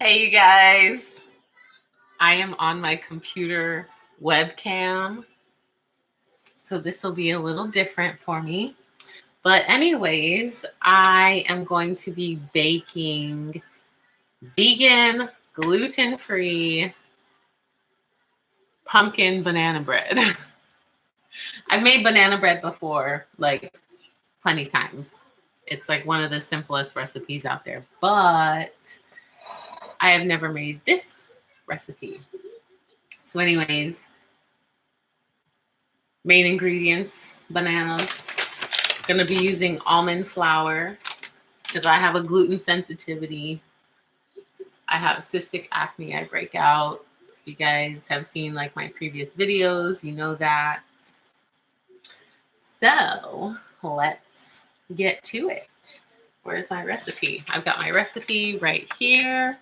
Hey, you guys. I am on my computer webcam, so this will be a little different for me. But anyways, I am going to be baking vegan, gluten-free pumpkin banana bread. I've made banana bread before, like plenty times. It's like one of the simplest recipes out there, but I have never made this recipe. So anyways, main ingredients, bananas. Gonna be using almond flour because I have a gluten sensitivity. I have cystic acne. I break out. You guys have seen like my previous videos. You know that. So let's get to it. Where's my recipe? I've got my recipe right here.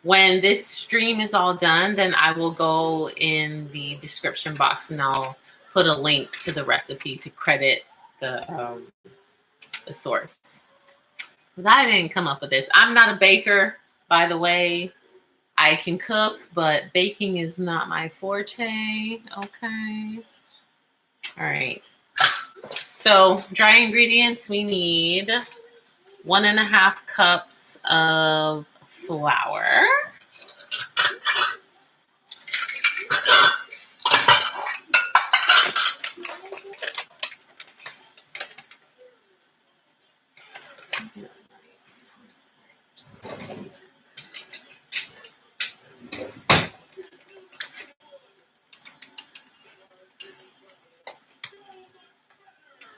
When this stream is all done, then I will go in the description box and I'll put a link to the recipe to credit the source. Because I didn't come up with this. I'm not a baker, by the way. I can cook, but baking is not my forte. Okay. All right. So dry ingredients, we need 1.5 cups of flour.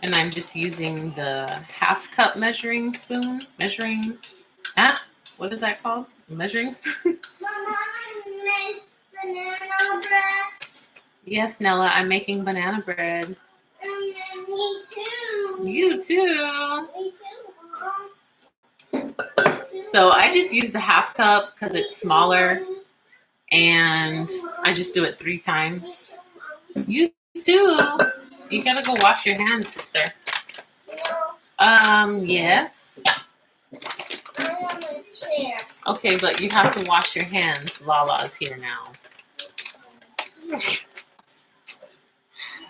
And I'm just using the 1/2 cup measuring spoon. What is that called? Measuring spoon? Mama, I made banana bread. Yes, Nella, I'm making banana bread. Me too. You too. Me too. So I just use the 1/2 cup because it's smaller. And I just do it 3 times. You too. You gotta go wash your hands, sister. No. Yes. I'm on a chair. Okay, but you have to wash your hands. Lala's here now.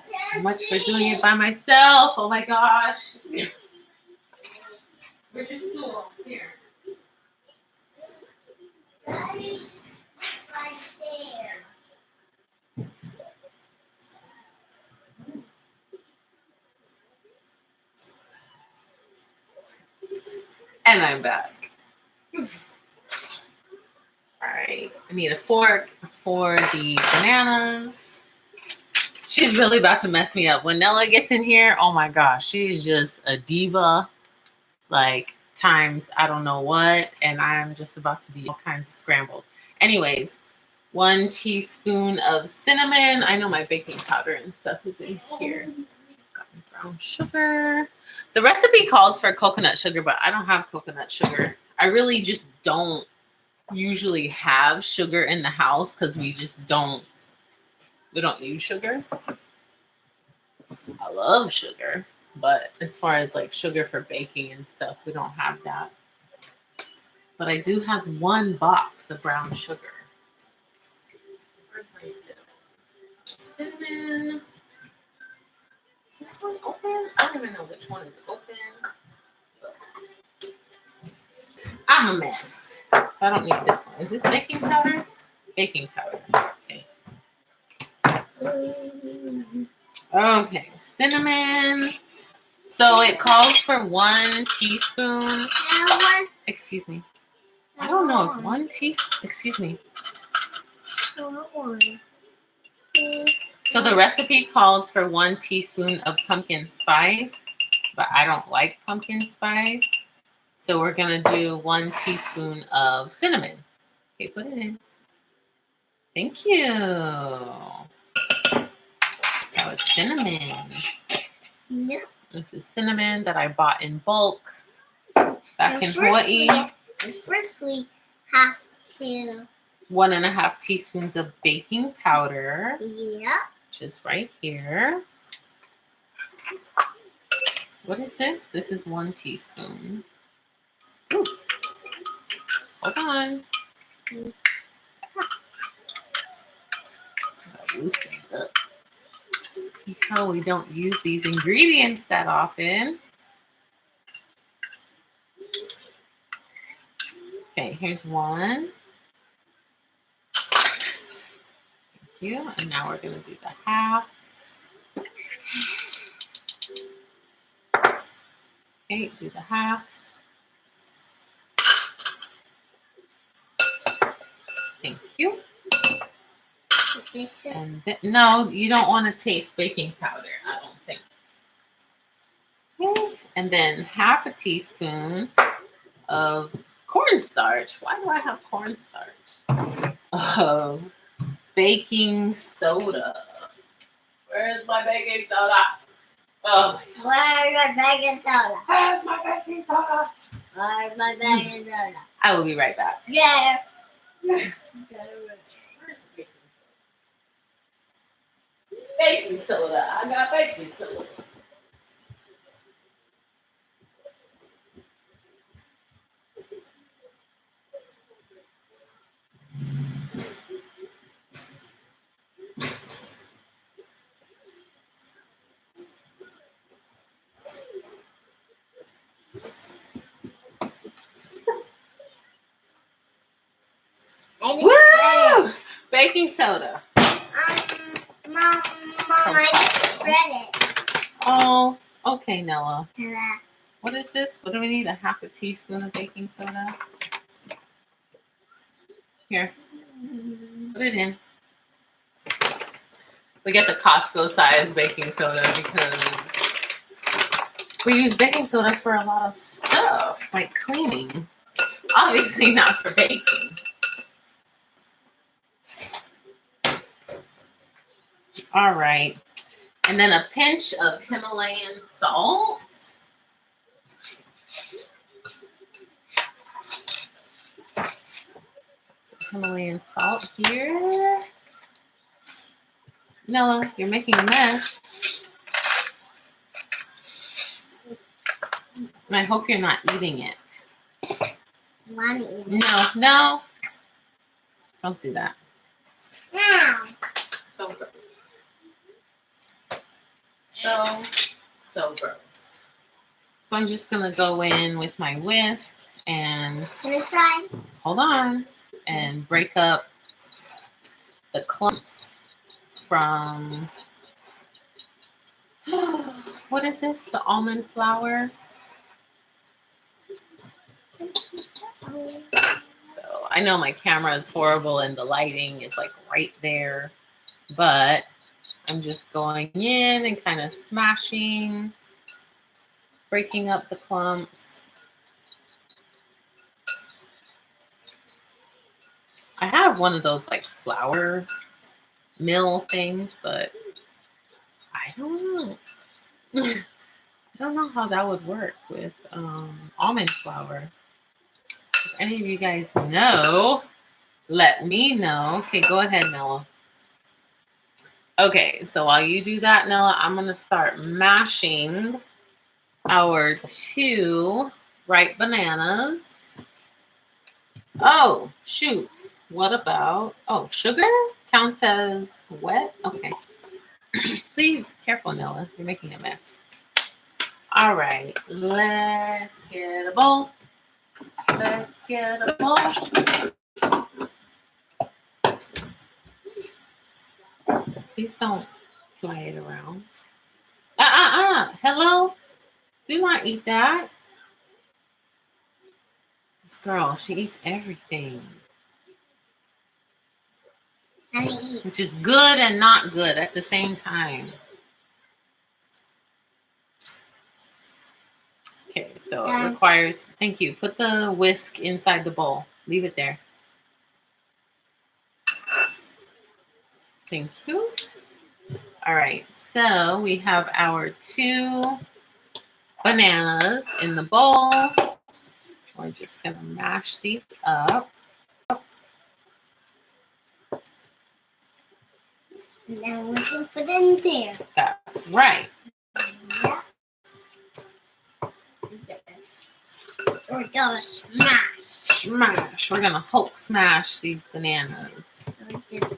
So much for doing it by myself. Oh my gosh. Where's your stool? Here. Daddy, right there. And I'm back. All right. I need a fork for the bananas. She's really about to mess me up. When Nella gets in here, oh my gosh, she's just a diva. Like times I don't know what, and I'm just about to be all kinds of scrambled. Anyways, 1 teaspoon of cinnamon. I know my baking powder and stuff is in here. Got my brown sugar. The recipe calls for coconut sugar, but I don't have coconut sugar. I really just don't usually have sugar in the house because we don't use sugar. I love sugar, but as far as like sugar for baking and stuff, we don't have that. But I do have 1 box of brown sugar. Where's my cinnamon? Is this one open? I don't even know which one is open. I'm a mess. So I don't need this one. Is this baking powder? Baking powder. Okay. Okay. Cinnamon. So it calls for 1 teaspoon. Excuse me. I don't know if 1 teaspoon. Excuse me. So the recipe calls for 1 teaspoon of pumpkin spice, but I don't like pumpkin spice. So we're gonna do 1 teaspoon of cinnamon. Okay, put it in. Thank you. That was cinnamon. Yeah. This is cinnamon that I bought in bulk back in Hawaii. First we have to 1.5 teaspoons of baking powder. Yeah. Which is right here. What is this? This is 1 teaspoon. Ooh, hold on. Loosen it up. You can tell we don't use these ingredients that often. Okay, here's one. Thank you. And now we're going to do the half. Okay, do the half. Thank you. And no, you don't want to taste baking powder, I don't think. Okay. And then half a teaspoon of cornstarch. Why do I have cornstarch? Of baking soda. Where's my baking soda? Oh, Where's my baking soda? where's my baking soda? Where's my baking soda? I will be right back. Yeah. Baking soda. I got baking soda. I just Woo! Baking soda. Mom, I just spread it. Oh, okay, Nella. Ta-da. What is this? What do we need? A half a teaspoon of baking soda? Here, put it in. We get the Costco size baking soda because we use baking soda for a lot of stuff, like cleaning. Obviously not for baking. All right. And then a pinch of Himalayan salt. Himalayan salt here. Noah, you're making a mess. And I hope you're not eating it. I want to eat it. No. Don't do that. Now. So gross. So gross. So I'm just gonna go in with my whisk and Can I try? hold on and break up the clumps from what is this? The almond flour. So I know my camera is horrible and the lighting is like right there, but I'm just going in and kind of smashing, breaking up the clumps. I have one of those like flour mill things, but I don't know. I don't know how that would work with almond flour. If any of you guys know, let me know. Okay, go ahead, Nella. Okay, so while you do that, Nella, I'm going to start mashing our 2 ripe bananas. Oh, shoot. What about, sugar counts as wet? Okay. Please, careful, Nella. You're making a mess. All right, let's get a bowl. Let's get a bowl. Please don't fly it around. Hello? Do not eat that. This girl, she eats everything. Which is good and not good at the same time. Okay, so it requires, thank you. Put the whisk inside the bowl. Leave it there. Thank you. All right, so we have our 2 bananas in the bowl. We're just gonna mash these up. And then we can put it in there. That's right. Yeah. Or gonna smash. Smash. We're gonna Hulk smash these bananas. Just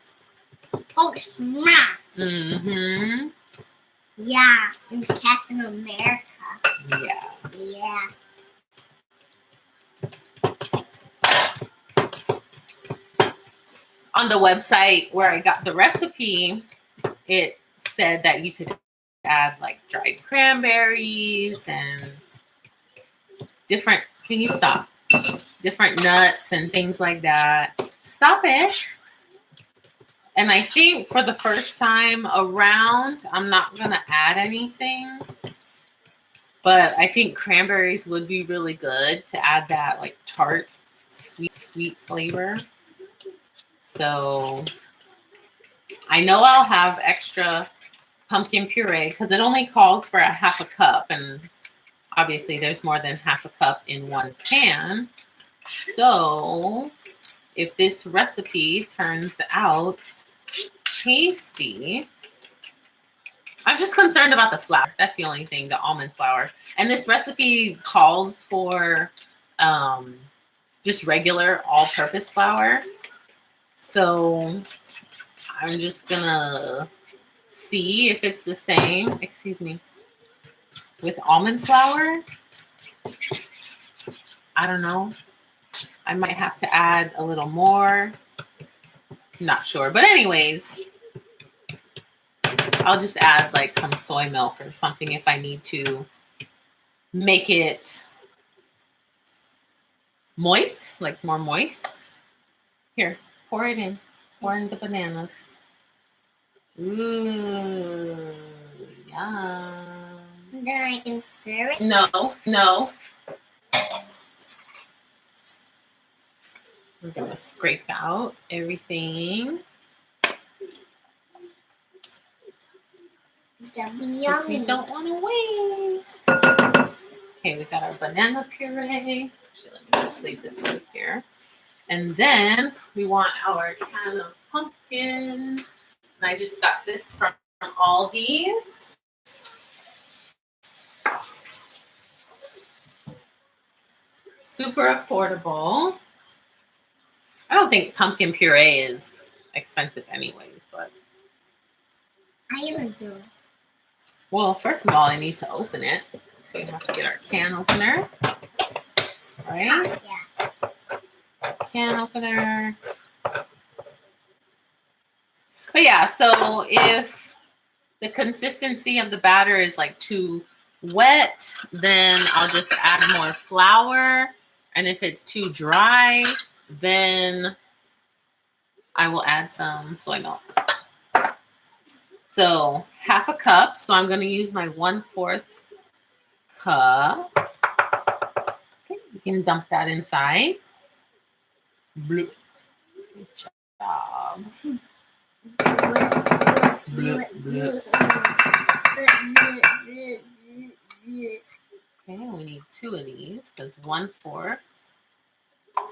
smash. Mm-hmm. Yeah, in Captain America. Yeah. Yeah. On the website where I got the recipe, it said that you could add like dried cranberries and different, can you stop? Different nuts and things like that. Stop it. And I think for the first time around, I'm not going to add anything. But I think cranberries would be really good to add that like tart, sweet flavor. So I know I'll have extra pumpkin puree because it only calls for a half a cup. And obviously there's more than half a cup in one pan. So if this recipe turns out tasty, I'm just concerned about the flour. That's the only thing, the almond flour. And this recipe calls for just regular all-purpose flour. So I'm just gonna see if it's the same, excuse me, with almond flour. I don't know. I might have to add a little more. Not sure. But anyways, I'll just add like some soy milk or something if I need to make it moist, like more moist. Here, pour it in. Pour in the bananas. Ooh, yum. Then I can stir it. No. We're going to scrape out everything. That'll be Because we yummy. don't want to waste. Okay, we got our banana puree. Actually, let me just leave this right here. And then we want our can of pumpkin. And I just got this from Aldi's. Super affordable. I don't think pumpkin puree is expensive anyways, but. I even do. Well, first of all, I need to open it. So we have to get our can opener. Right? Yeah. Can opener. But yeah, so if the consistency of the batter is like too wet, then I'll just add more flour. And if it's too dry, then I will add some soy milk. So half a cup. So I'm going to use my 1/4 cup. Okay, you can dump that inside. Bloop. Good job. Bloop, bloop. Okay, we need 2 of these because 1/4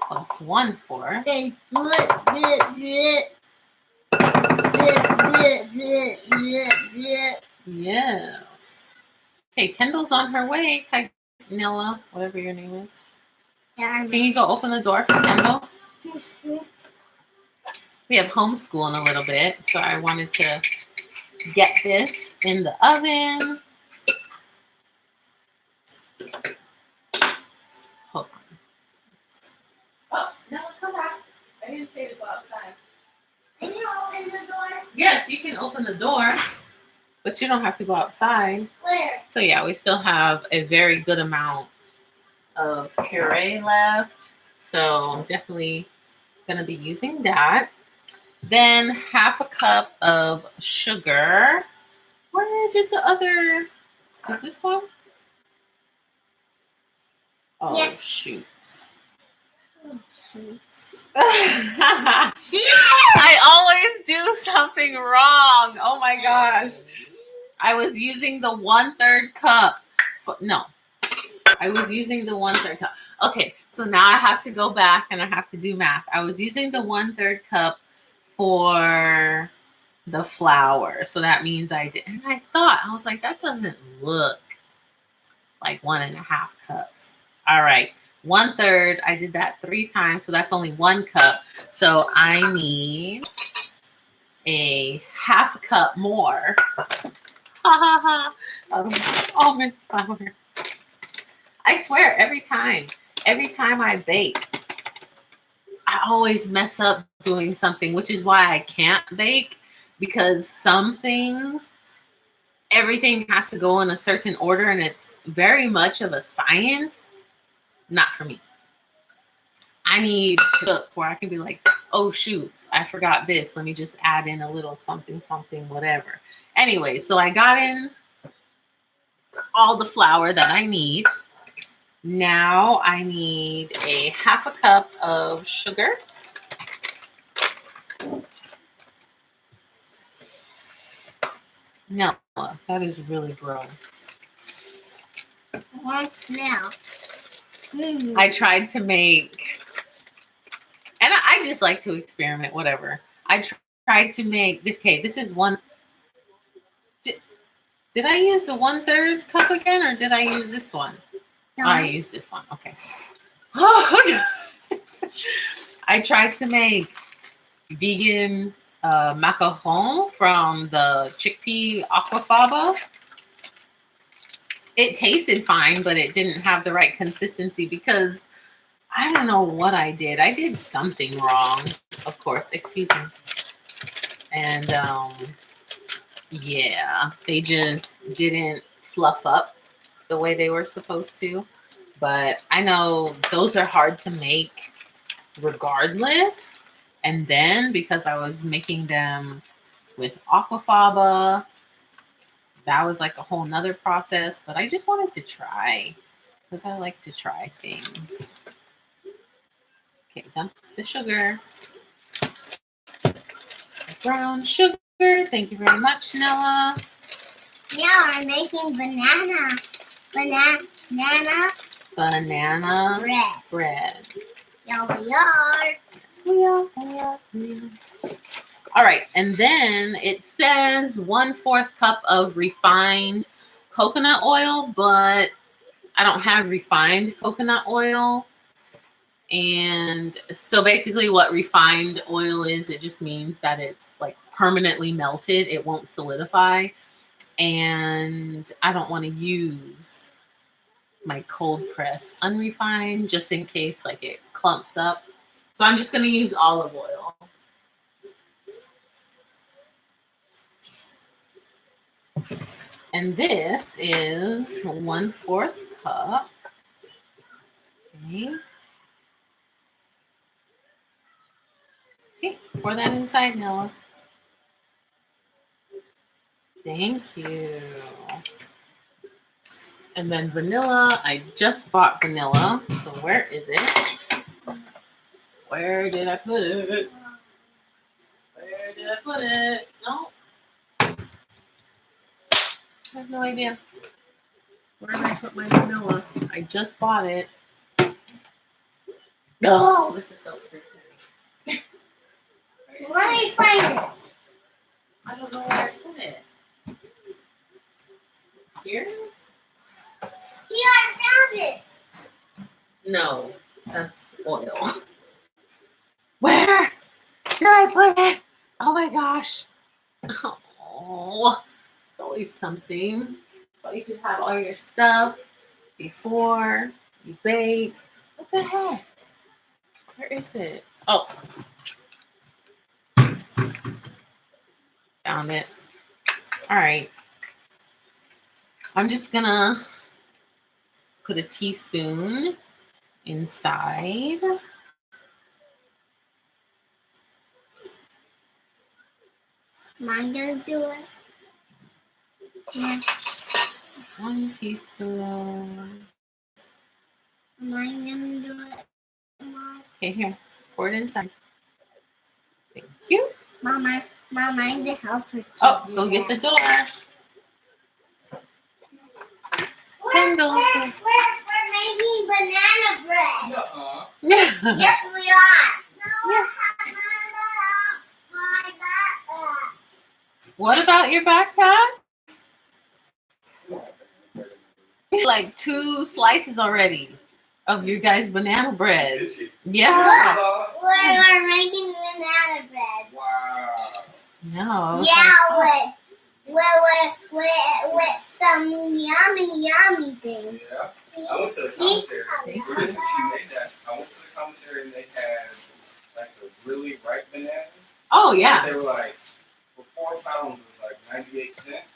plus 1/4. Say Yes. Okay, Kendall's on her way. Nilla, whatever your name is. Can you go open the door for Kendall? We have homeschool in a little bit, so I wanted to get this in the oven. Hold on. Oh, Nilla, come back. I didn't say to go outside. Can you open the door? Yes, you can open the door, but you don't have to go outside. Where? So yeah, we still have a very good amount of puree left. So I'm definitely going to be using that. Then half a cup of sugar. Where did the other, is this one? Oh, Yeah. shoot. See? I always do something wrong. Oh my gosh. I was using the 1/3 cup. I was using the 1/3 cup. Okay, so now I have to go back and I have to do math. I was using the 1/3 cup for the flour. So that means I did. And I was like, that doesn't look like 1.5 cups. All right. 1/3. I did that 3 times, so that's only 1 cup. So I need a half cup more of almond flour. I swear, every time I bake, I always mess up doing something, which is why I can't bake, because some things, everything has to go in a certain order, and it's very much of a science. Not for me. I need to cook where I can be like, oh shoots, I forgot this. Let me just add in a little something, something, whatever. Anyway, so I got in all the flour that I need. Now I need a half a cup of sugar. No, that is really gross. It won't smell. I tried to make, and I just like to experiment, whatever. I tried to make this cake. This is one. Did I use the 1/3 cup again, or did I use this one? No. I used this one. Okay. I tried to make vegan macaron from the chickpea aquafaba. It tasted fine, but it didn't have the right consistency because I don't know what I did. I did something wrong, of course. Excuse me. And yeah, they just didn't fluff up the way they were supposed to. But I know those are hard to make regardless. And then because I was making them with aquafaba, that was like a whole nother process. But I just wanted to try because I like to try things. Okay, dump the sugar. Brown sugar. Thank you very much, Nella. Yeah, we're making banana bread. Yeah, we are. All right, and then it says 1/4 cup of refined coconut oil, but I don't have refined coconut oil. And so basically what refined oil is, it just means that it's like permanently melted. It won't solidify. And I don't want to use my cold press unrefined just in case like it clumps up. So I'm just going to use olive oil. And this is 1/4 cup. Okay. Okay, pour that inside, Noah. Thank you. And then vanilla. I just bought vanilla. So where is it? Where did I put it? Where did I put it? No. I have no idea. Where did I put my vanilla? I just bought it. No, this is so irritating. Let me find it. I don't know where I put it. Here? Here, I found it. No, that's oil. Where did I put it? Oh my gosh. Oh, it's always something. So you should have all your stuff before you bake. What the heck? Where is it? Oh. Found it. All right. I'm just gonna put a teaspoon inside. Am I gonna do it? Yeah. 1 teaspoon. Am I gonna do it? Mom? Okay, here. Pour it inside. Thank you. Mama, I need help her. Oh, go get the door. Candles. We're making banana bread. Yeah. Yes, we are. Yes. What about your backpack? Like 2 slices already. of your guys' banana bread. Did she? Yeah. We're making banana bread. Wow. No. Yeah, with some yummy things. Yeah. I went to the See? commissary. Ever since she made that, I went to the commissary and they had like the really ripe bananas. Oh yeah. They were like, for 4 pounds, it was like 98 cents.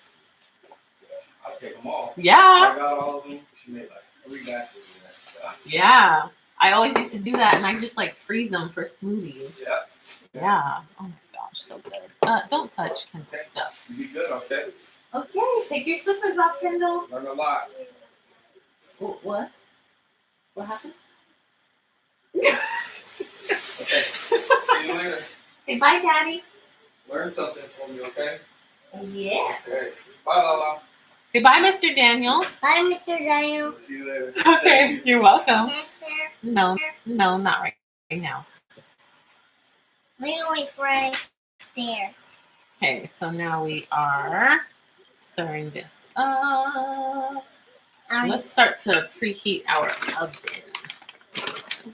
I'll take them all. Yeah. I got all of them. She made like 3 batches of that stuff. Yeah. I always used to do that, and I just like freeze them for smoothies. Yeah. Yeah. Oh my gosh, so good. Don't touch Kendall's stuff. You be good, okay? Okay, take your slippers off, Kendall. Learn a lot. What? What happened? Okay. See you later. Say bye, Daddy. Learn something for me, okay? Yeah. Okay. Bye, Lala. Say bye, Mr. Daniel. Bye, Mr. Daniel. See you later. Okay, you're welcome. Mister. No, not right now. Literally fries there. Okay, so now we are stirring this up. Let's start to preheat our oven.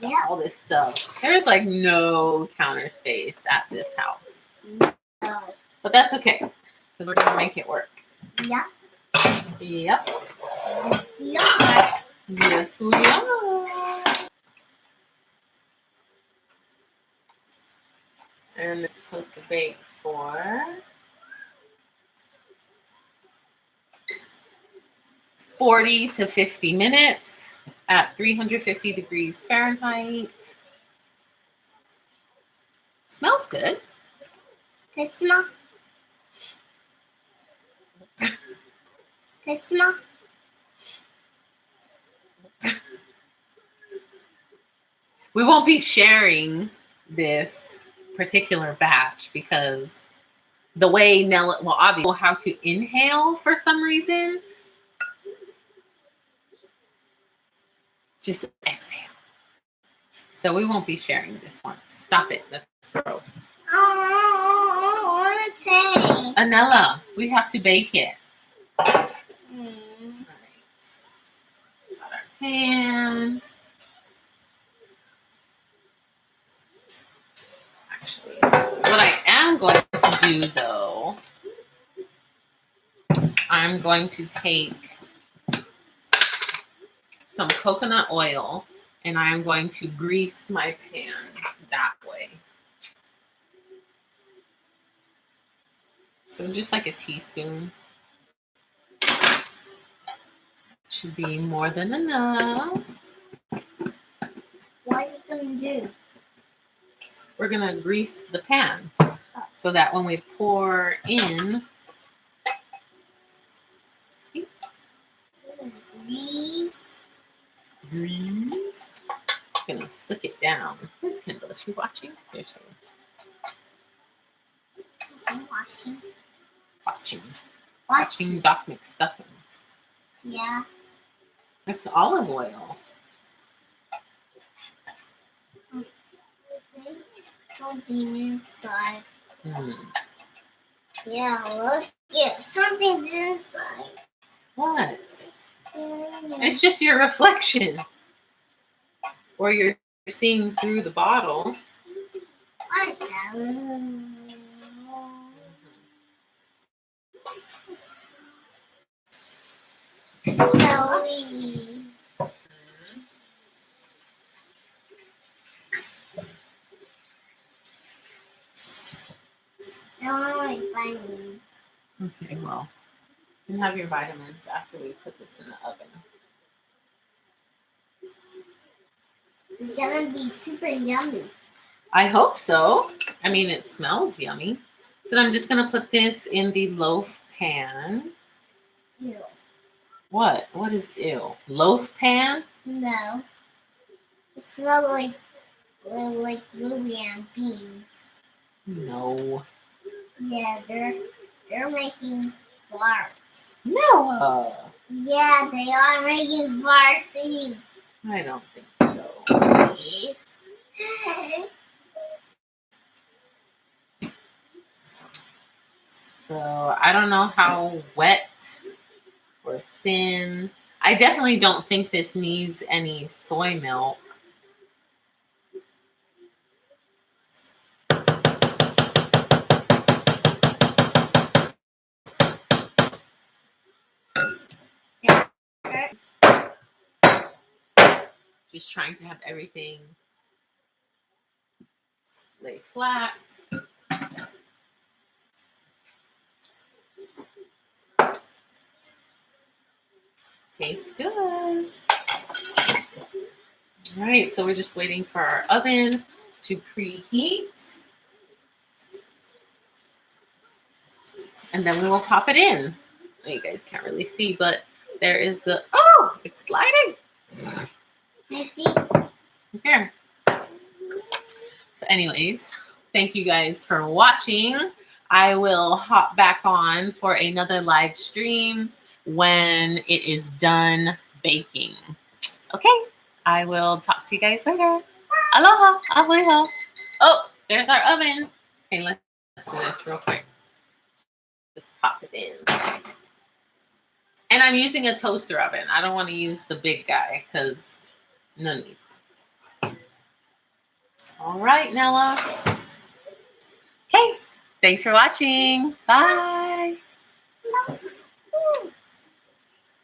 Yep. All this stuff. There's like no counter space at this house. Oh. But that's okay, because we're going to make it work. Yep. Yep. Yep. Yes, we are. And it's supposed to bake for 40 to 50 minutes at 350 degrees Fahrenheit. Smells good. Can smell. Can smell. We won't be sharing this particular batch because the way Nella, well, obviously, how to inhale for some reason. Just exhale. So we won't be sharing this one. Stop it. That's gross. Oh, I want to taste. Anella, we have to bake it. All right. Got our pan. Actually, what I am going to do though, I'm going to take some coconut oil and I'm going to grease my pan that way. So just like a teaspoon. Should be more than enough. What are you going to do? We're going to grease the pan so that when we pour in, see? Grease. I'm going to slick it down. Where's Kendall? Is she watching? There she is. I'm washing. Watching Doc McStuffins. Yeah. It's olive oil. Something inside. Hmm. Yeah, look at something's inside. What? It's just your reflection. Or you're seeing through the bottle. What is that? Sorry. I want to find me. Okay, well, you can have your vitamins after we put this in the oven. It's gonna be super yummy. I hope so. I mean, it smells yummy. So I'm just going to put this in the loaf pan. Ew. What? What is ew? Loaf pan? No. It smells like Lilian beans. No. Yeah, they're making farts. No. Yeah, they are making farts. I don't think so. So I don't know how wet or thin. I definitely don't think this needs any soy milk. Just trying to have everything lay flat. Tastes good. All right, so we're just waiting for our oven to preheat. And then we will pop it in. You guys can't really see, but there is the, oh, it's sliding. I see. Here. So anyways, thank you guys for watching. I will hop back on for another live stream when it is done baking. Okay, I will talk to you guys later. Aloha, ahoy. Oh, there's our oven. Okay, let's do this real quick. Just pop it in. And I'm using a toaster oven. I don't want to use the big guy because no need. All right, Nella. Okay, thanks for watching. Bye.